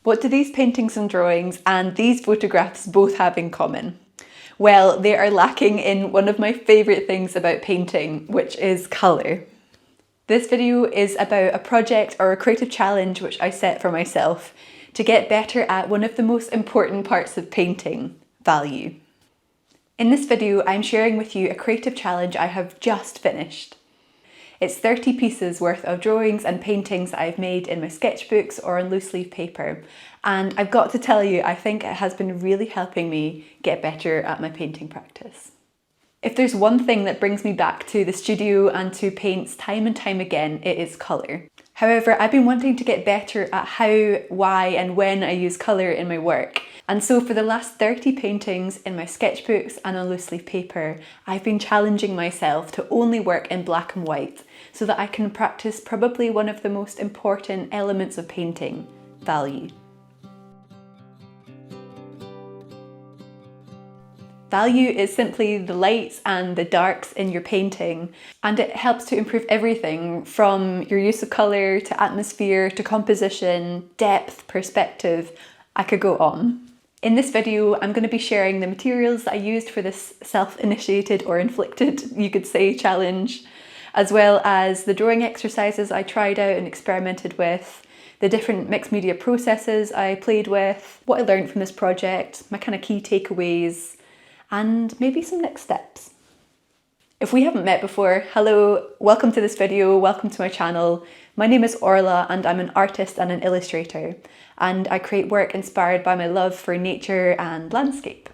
What do these paintings and drawings and these photographs both have in common? Well, they are lacking in one of my favourite things about painting, which is colour. This video is about a project or a creative challenge which I set for myself to get better at one of the most important parts of painting, value. In this video, I'm sharing with you a creative challenge I have just finished. It's 30 pieces worth of drawings and paintings that I've made in my sketchbooks or on loose leaf paper. And I've got to tell you, I think it has been really helping me get better at my painting practice. If there's one thing that brings me back to the studio and to paints time and time again, it is colour. However, I've been wanting to get better at how, why and when I use colour in my work. And so for the last 30 paintings in my sketchbooks and on loose leaf paper, I've been challenging myself to only work in black and white so that I can practice probably one of the most important elements of painting, value. Value is simply the lights and the darks in your painting, and it helps to improve everything from your use of colour to atmosphere to composition, depth, perspective. I could go on. In this video, I'm going to be sharing the materials that I used for this self-initiated or inflicted, you could say, challenge, as well as the drawing exercises I tried out and experimented with, the different mixed media processes I played with, what I learned from this project, my kind of key takeaways, and maybe some next steps. If we haven't met before, hello, welcome to this video, welcome to my channel. My name is Orla and I'm an artist and an illustrator, and I create work inspired by my love for nature and landscape.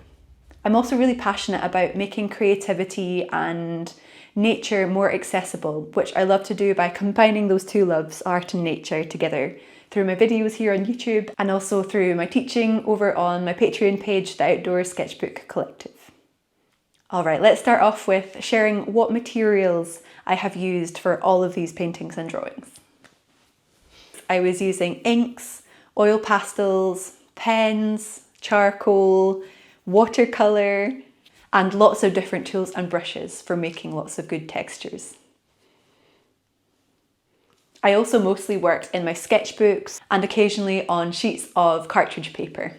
I'm also really passionate about making creativity and nature more accessible, which I love to do by combining those two loves, art and nature, together through my videos here on YouTube and also through my teaching over on my Patreon page, The Outdoor Sketchbook Collective. Alright, let's start off with sharing what materials I have used for all of these paintings and drawings. I was using inks, oil pastels, pens, charcoal, watercolour, and lots of different tools and brushes for making lots of good textures. I also mostly worked in my sketchbooks and occasionally on sheets of cartridge paper.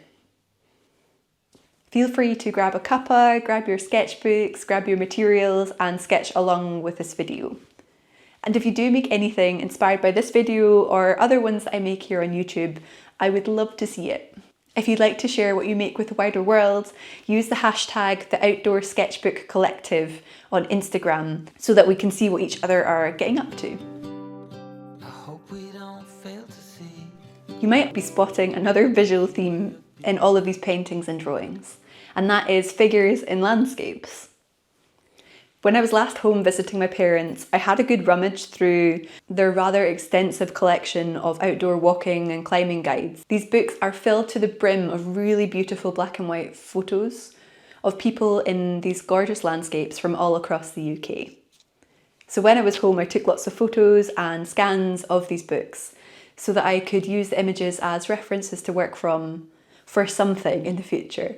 Feel free to grab a cuppa, grab your sketchbooks, grab your materials and sketch along with this video. And if you do make anything inspired by this video or other ones that I make here on YouTube, I would love to see it. If you'd like to share what you make with the wider world, use the hashtag The Outdoor Sketchbook Collective on Instagram so that we can see what each other are getting up to. You might be spotting another visual theme in all of these paintings and drawings, and that is figures in landscapes. When I was last home visiting my parents, I had a good rummage through their rather extensive collection of outdoor walking and climbing guides. These books are filled to the brim of really beautiful black and white photos of people in these gorgeous landscapes from all across the UK. So when I was home, I took lots of photos and scans of these books so that I could use the images as references to work from for something in the future.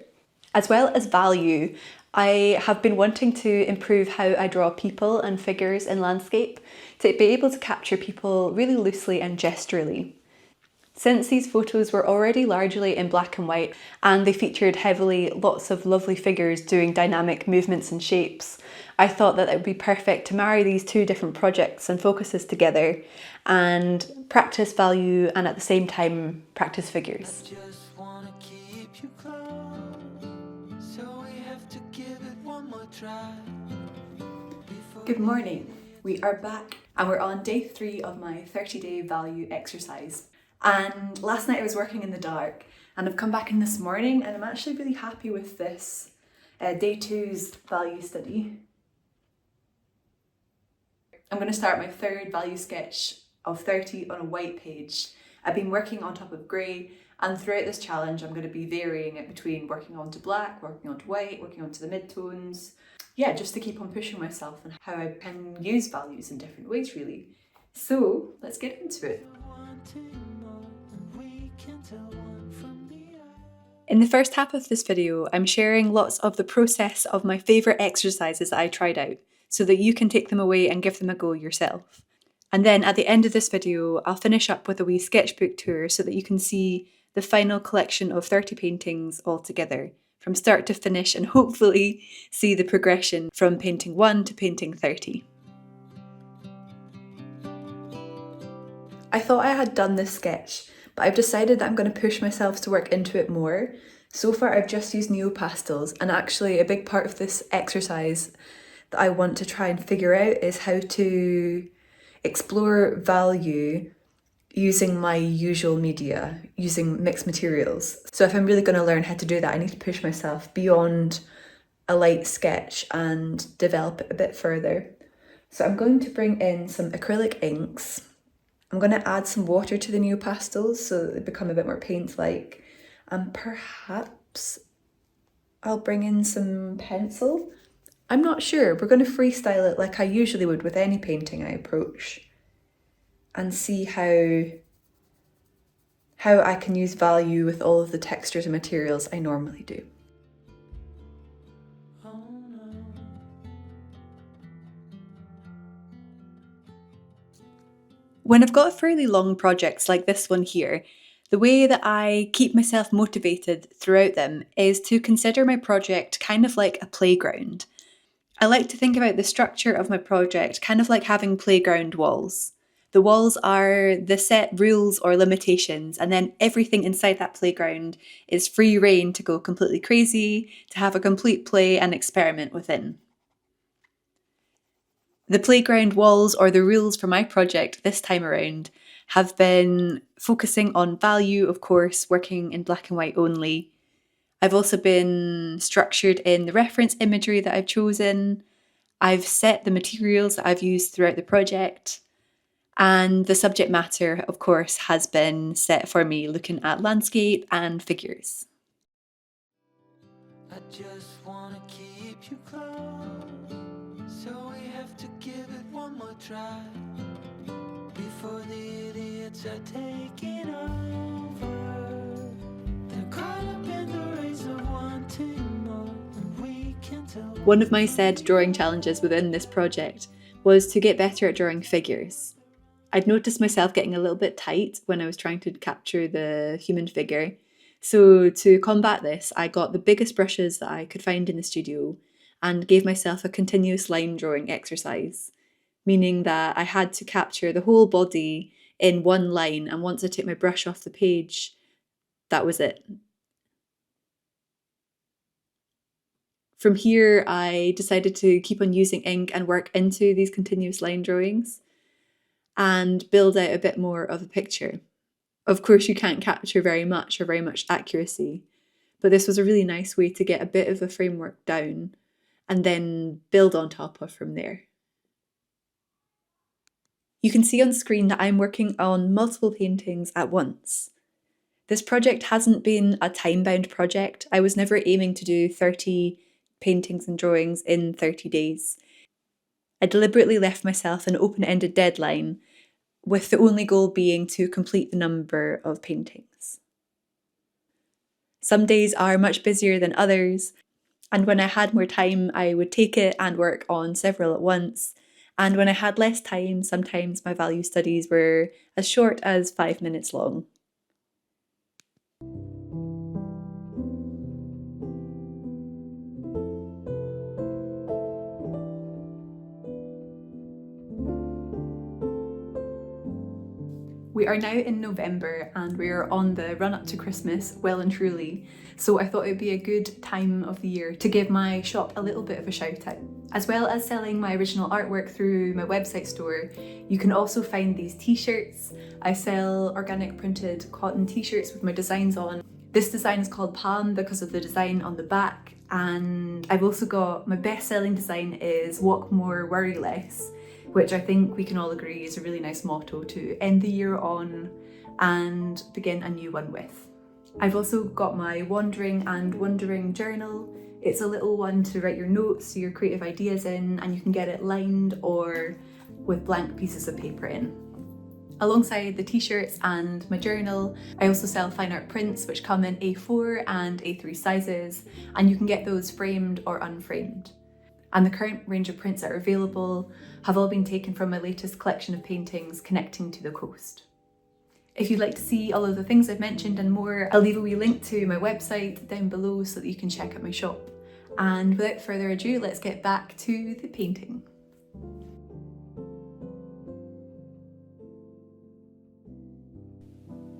As well as value, I have been wanting to improve how I draw people and figures in landscape to be able to capture people really loosely and gesturally. Since these photos were already largely in black and white and they featured heavily lots of lovely figures doing dynamic movements and shapes, I thought that it would be perfect to marry these two different projects and focuses together and practice value and at the same time practice figures. Good morning. We are back and we're on day 3 of my 30-day value exercise. And last night I was working in the dark and I've come back in this morning and I'm actually really happy with this day 2's value study. I'm going to start my third value sketch of 30 on a white page. I've been working on top of grey, and throughout this challenge I'm going to be varying it between working onto black, working onto white, working onto the mid-tones. Yeah, just to keep on pushing myself and how I can use values in different ways really. So let's get into it. In the first half of this video, I'm sharing lots of the process of my favourite exercises that I tried out, so that you can take them away and give them a go yourself. And then at the end of this video, I'll finish up with a wee sketchbook tour so that you can see the final collection of 30 paintings altogether, from start to finish, and hopefully see the progression from painting 1 to painting 30. I thought I had done this sketch, but I've decided that I'm going to push myself to work into it more. So far I've just used neopastels, and actually a big part of this exercise that I want to try and figure out is how to explore value using my usual media, using mixed materials. So if I'm really going to learn how to do that, I need to push myself beyond a light sketch and develop it a bit further. So I'm going to bring in some acrylic inks. I'm going to add some water to the neopastels so that they become a bit more paint-like. And perhaps I'll bring in some pencil. I'm not sure. We're going to freestyle it like I usually would with any painting I approach, and see how I can use value with all of the textures and materials I normally do. When I've got fairly long projects like this one here, the way that I keep myself motivated throughout them is to consider my project kind of like a playground. I like to think about the structure of my project kind of like having playground walls. The walls are the set rules or limitations, and then everything inside that playground is free rein to go completely crazy, to have a complete play and experiment within. The playground walls, or the rules for my project this time around, have been focusing on value, of course, working in black and white only. I've also been structured in the reference imagery that I've chosen. I've set the materials that I've used throughout the project. And the subject matter, of course, has been set for me looking at landscape and figures. I just want to keep you close, so we have to give it one more try before the idiots are taking over. They're caught up in the race of wanting more, and we can tell. One of my said drawing challenges within this project was to get better at drawing figures. I'd noticed myself getting a little bit tight when I was trying to capture the human figure. So to combat this, I got the biggest brushes that I could find in the studio and gave myself a continuous line drawing exercise, meaning that I had to capture the whole body in one line, and once I took my brush off the page, that was it. From here, I decided to keep on using ink and work into these continuous line drawings and build out a bit more of a picture. Of course, you can't capture very much or very much accuracy, but this was a really nice way to get a bit of a framework down and then build on top of from there. You can see on screen that I'm working on multiple paintings at once. This project hasn't been a time-bound project. I was never aiming to do 30 paintings and drawings in 30 days. I deliberately left myself an open-ended deadline, with the only goal being to complete the number of paintings. Some days are much busier than others, and when I had more time, I would take it and work on several at once. And when I had less time, sometimes my value studies were as short as 5 minutes long. We are now in November and we're on the run up to Christmas well and truly, so I thought it would be a good time of the year to give my shop a little bit of a shout out. As well as selling my original artwork through my website store, you can also find these t-shirts. I sell organic printed cotton t-shirts with my designs on. This design is called Palm because of the design on the back, and I've also got my best-selling design is Walk More, Worry Less, which I think we can all agree is a really nice motto to end the year on and begin a new one with. I've also got my Wandering and Wondering journal. It's a little one to write your notes, your creative ideas in, and you can get it lined or with blank pieces of paper in. Alongside the t-shirts and my journal, I also sell fine art prints which come in A4 and A3 sizes, and you can get those framed or unframed. And the current range of prints that are available have all been taken from my latest collection of paintings connecting to the coast. If you'd like to see all of the things I've mentioned and more, I'll leave a wee link to my website down below so that you can check out my shop. And without further ado, let's get back to the painting.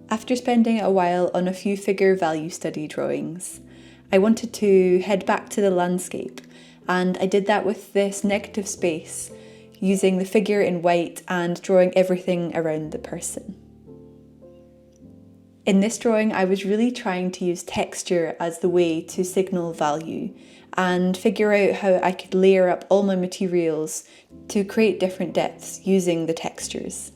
After spending a while on a few figure value study drawings, I wanted to head back to the landscape, and I did that with this negative space, using the figure in white and drawing everything around the person. In this drawing, I was really trying to use texture as the way to signal value and figure out how I could layer up all my materials to create different depths using the textures.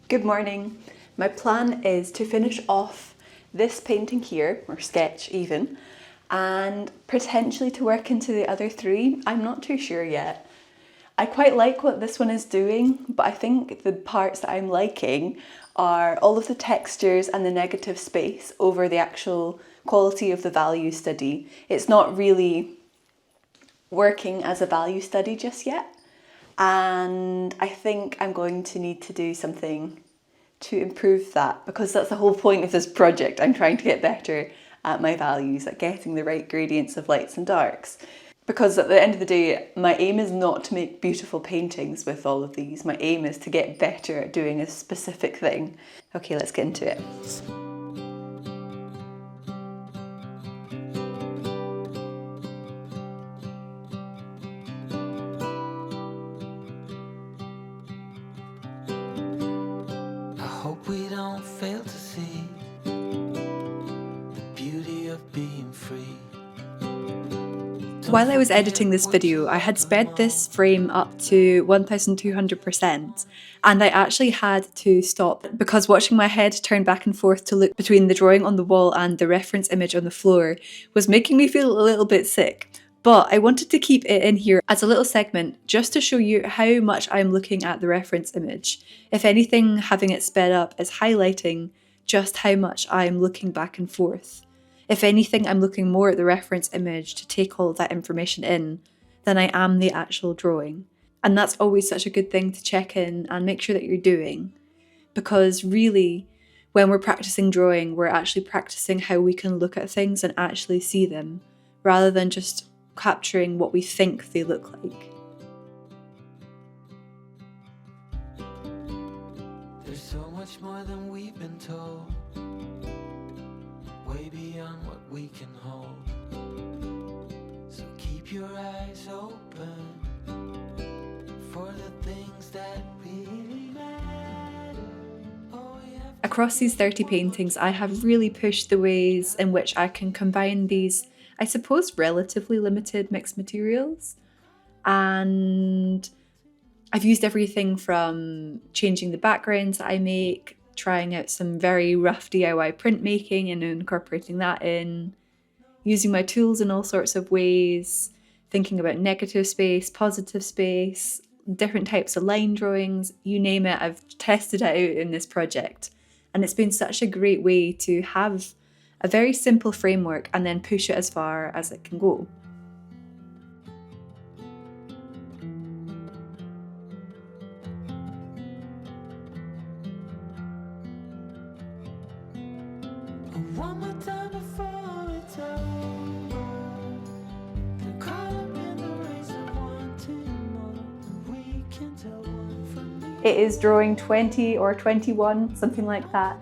Good morning. My plan is to finish off this painting here, or sketch even, and potentially to work into the other three. I'm not too sure yet. I quite like what this one is doing, but I think the parts that I'm liking are all of the textures and the negative space over the actual quality of the value study. It's not really working as a value study just yet. And I think I'm going to need to do something to improve that, because that's the whole point of this project. I'm trying to get better at my values, at getting the right gradients of lights and darks. Because at the end of the day, my aim is not to make beautiful paintings with all of these. My aim is to get better at doing a specific thing. Okay, let's get into it. Hope we don't fail to see the beauty of being free. While I was editing this video, I had sped this frame up to 1200%, and I actually had to stop because watching my head turn back and forth to look between the drawing on the wall and the reference image on the floor was making me feel a little bit sick. But I wanted to keep it in here as a little segment just to show you how much I'm looking at the reference image. If anything, having it sped up is highlighting just how much I'm looking back and forth. If anything, I'm looking more at the reference image to take all of that information in than I am the actual drawing. And that's always such a good thing to check in and make sure that you're doing. Because really, when we're practicing drawing, we're actually practicing how we can look at things and actually see them, rather than just capturing what we think they look like. There's so much more than we've been told, way beyond what we can hold. So keep your eyes open for the things that really matter. Oh, yeah. Across these 30 paintings, I have really pushed the ways in which I can combine these, I suppose, relatively limited mixed materials. And I've used everything from changing the backgrounds that I make, trying out some very rough DIY printmaking and incorporating that in, using my tools in all sorts of ways, thinking about negative space, positive space, different types of line drawings, you name it, I've tested it out in this project. And it's been such a great way to have a very simple framework and then push it as far as it can go. One more time before it's over. They're caught up in the race of wanting more. We can tell one from the It is drawing 20 or 21, something like that.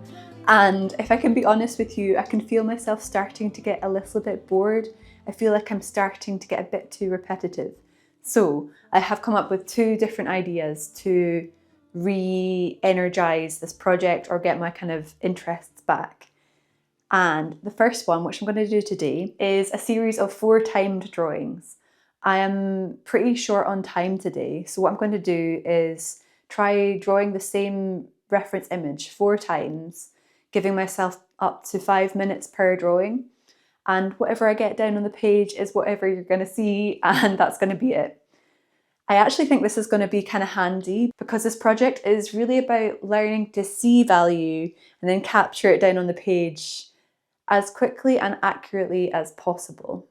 And if I can be honest with you, I can feel myself starting to get a little bit bored. I feel like I'm starting to get a bit too repetitive. So I have come up with two different ideas to re-energize this project or get my kind of interests back. And the first one, which I'm going to do today, is a series of 4 timed drawings. I am pretty short on time today, so what I'm going to do is try drawing the same reference image 4 times, giving myself up to 5 minutes per drawing. And whatever I get down on the page is whatever you're going to see, and that's going to be it. I actually think this is going to be kind of handy because this project is really about learning to see value and then capture it down on the page as quickly and accurately as possible.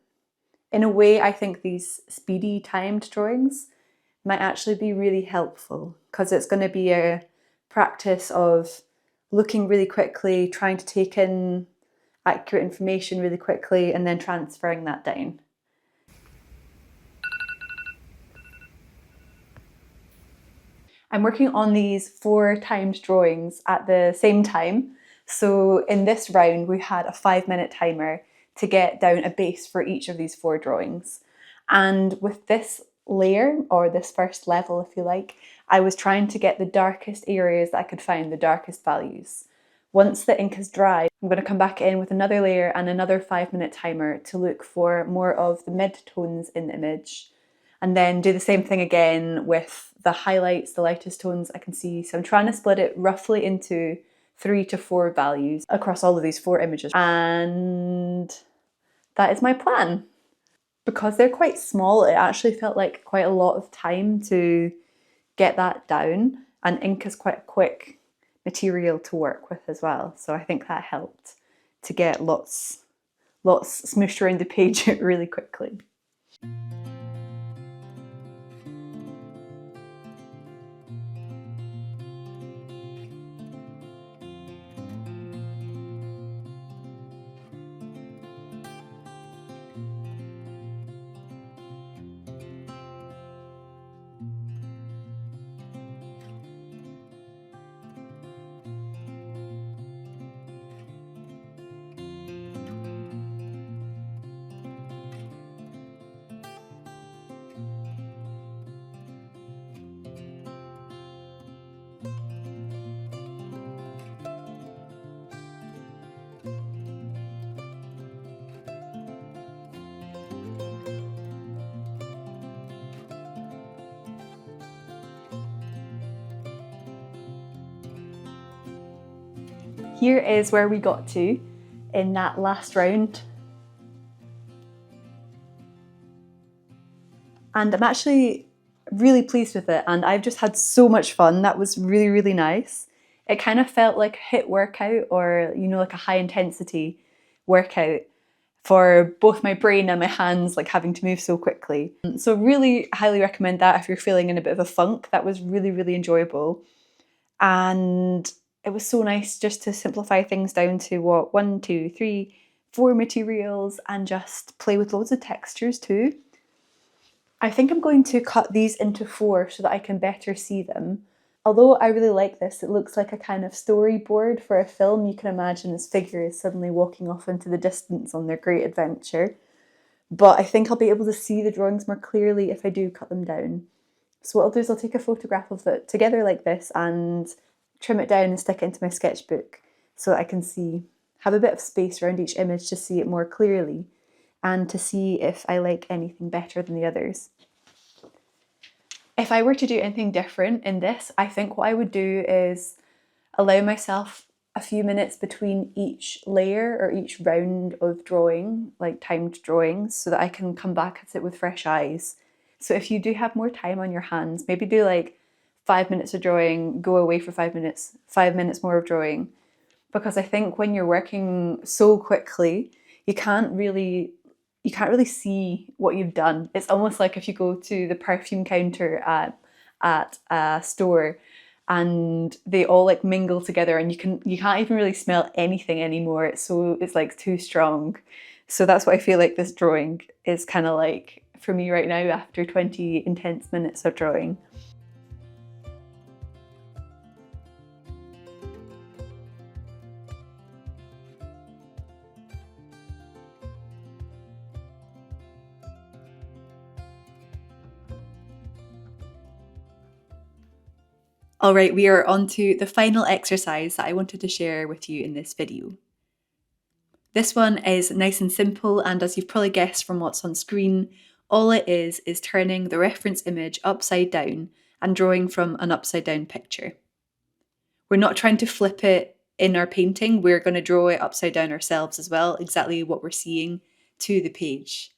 In a way, I think these speedy timed drawings might actually be really helpful because it's going to be a practice of looking really quickly, trying to take in accurate information really quickly, and then transferring that down. I'm working on these 4 timed drawings at the same time. So in this round, we had a 5-minute timer to get down a base for each of these 4 drawings. And with this layer, or this first level, if you like, I was trying to get the darkest areas that I could find, the darkest values. Once the ink is dry, I'm going to come back in with another layer and another 5-minute timer to look for more of the mid-tones in the image. And then do the same thing again with the highlights, the lightest tones I can see. So I'm trying to split it roughly into 3 to 4 values across all of these 4 images. And that is my plan. Because they're quite small, it actually felt like quite a lot of time to get that down. And ink is quite a quick material to work with as well. So I think that helped to get lots smooshed around the page really quickly. Here is where we got to in that last round. And I'm actually really pleased with it, and I've just had so much fun. That was really, really nice. It kind of felt like a HIIT workout, or like a high intensity workout for both my brain and my hands, like having to move so quickly. So really highly recommend that if you're feeling in a bit of a funk. That was really, really enjoyable. And it was so nice just to simplify things down to 1, 2, 3, 4 materials and just play with loads of textures too. I think I'm going to cut these into 4 so that I can better see them. Although I really like this, it looks like a kind of storyboard for a film. You can imagine this figure is suddenly walking off into the distance on their great adventure. But I think I'll be able to see the drawings more clearly if I do cut them down. So what I'll do is I'll take a photograph of it together like this and trim it down and stick it into my sketchbook so that I can have a bit of space around each image to see it more clearly and to see if I like anything better than the others. If I were to do anything different in this, I think what I would do is allow myself a few minutes between each layer or each round of drawing, like timed drawings, so that I can come back at it with fresh eyes. So if you do have more time on your hands, maybe do like 5 minutes of drawing, go away for 5 minutes, 5 minutes more of drawing. Because I think when you're working so quickly, you can't really see what you've done. It's almost like if you go to the perfume counter at a store and they all like mingle together and you can't even really smell anything anymore. It's like too strong. So that's what I feel like this drawing is kind of like for me right now after 20 intense minutes of drawing. All right, we are on to the final exercise that I wanted to share with you in this video. This one is nice and simple, and as you've probably guessed from what's on screen, all it is turning the reference image upside down and drawing from an upside down picture. We're not trying to flip it in our painting, we're going to draw it upside down ourselves as well, exactly what we're seeing to the page.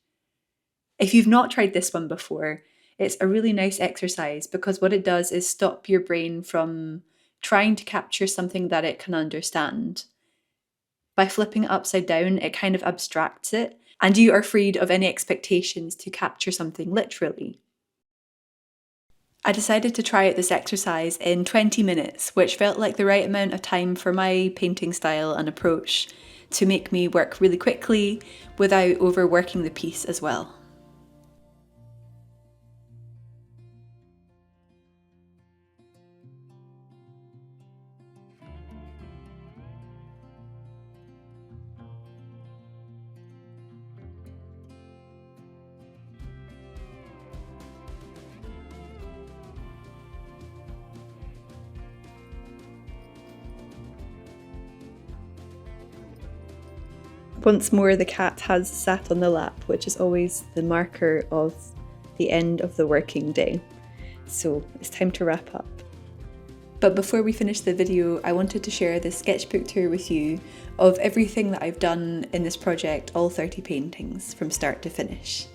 If you've not tried this one before, It's a really nice exercise because what it does is stop your brain from trying to capture something that it can understand. By flipping it upside down, it kind of abstracts it, and you are freed of any expectations to capture something literally. I decided to try out this exercise in 20 minutes, which felt like the right amount of time for my painting style and approach to make me work really quickly without overworking the piece as well. Once more, the cat has sat on the lap, which is always the marker of the end of the working day. So it's time to wrap up. But before we finish the video, I wanted to share this sketchbook tour with you of everything that I've done in this project, all 30 paintings, from start to finish.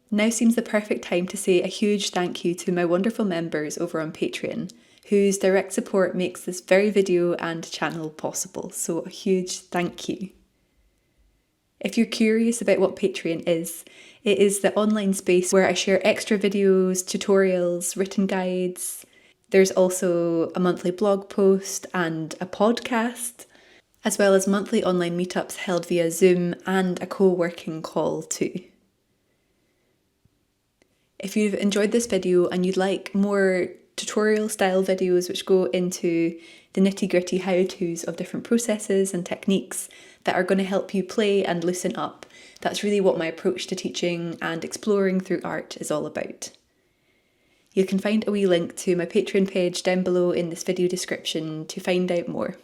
Now seems the perfect time to say a huge thank you to my wonderful members over on Patreon, whose direct support makes this very video and channel possible, so a huge thank you. If you're curious about what Patreon is, it is the online space where I share extra videos, tutorials, written guides. There's also a monthly blog post and a podcast, as well as monthly online meetups held via Zoom and a co-working call too. If you've enjoyed this video and you'd like more tutorial style videos which go into the nitty-gritty how-tos of different processes and techniques that are going to help you play and loosen up, that's really what my approach to teaching and exploring through art is all about. You can find a wee link to my Patreon page down below in this video description to find out more.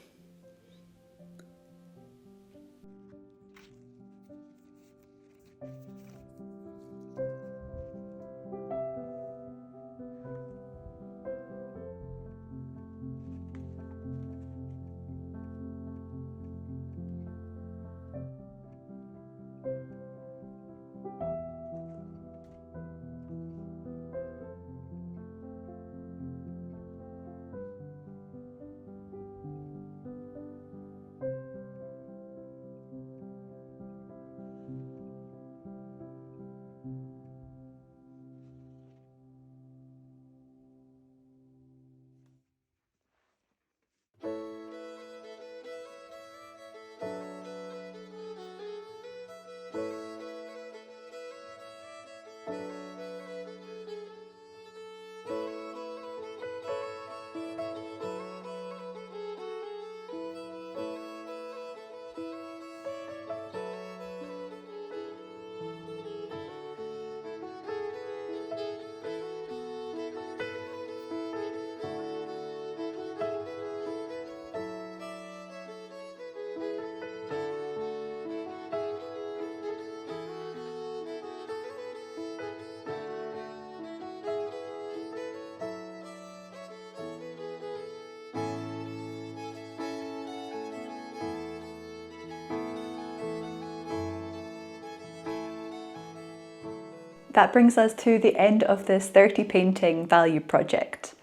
That brings us to the end of this 30 painting value project.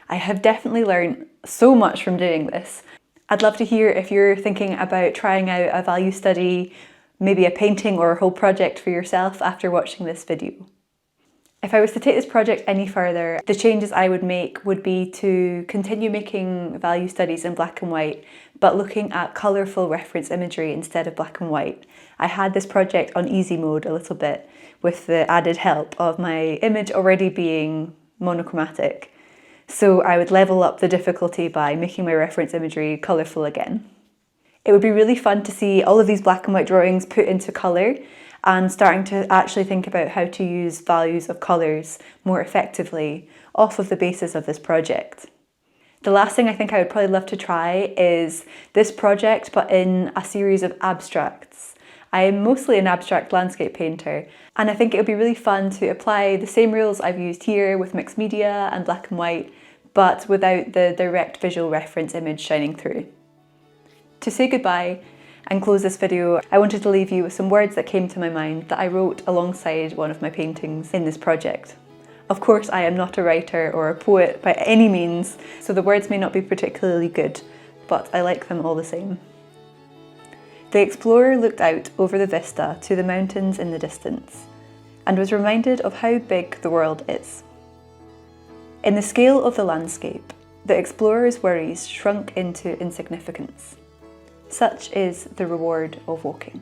I have definitely learned so much from doing this. I'd love to hear if you're thinking about trying out a value study, maybe a painting or a whole project for yourself after watching this video. If I was to take this project any further, the changes I would make would be to continue making value studies in black and white, but looking at colourful reference imagery instead of black and white. I had this project on easy mode a little bit, with the added help of my image already being monochromatic. So I would level up the difficulty by making my reference imagery colourful again. It would be really fun to see all of these black and white drawings put into colour and starting to actually think about how to use values of colours more effectively off of the basis of this project. The last thing I think I would probably love to try is this project but in a series of abstracts. I'm mostly an abstract landscape painter, and I think it would be really fun to apply the same rules I've used here with mixed media and black and white, but without the direct visual reference image shining through. To say goodbye and close this video, I wanted to leave you with some words that came to my mind that I wrote alongside one of my paintings in this project. Of course, I am not a writer or a poet by any means, so the words may not be particularly good, but I like them all the same. The explorer looked out over the vista to the mountains in the distance and was reminded of how big the world is. In the scale of the landscape, the explorer's worries shrunk into insignificance. Such is the reward of walking.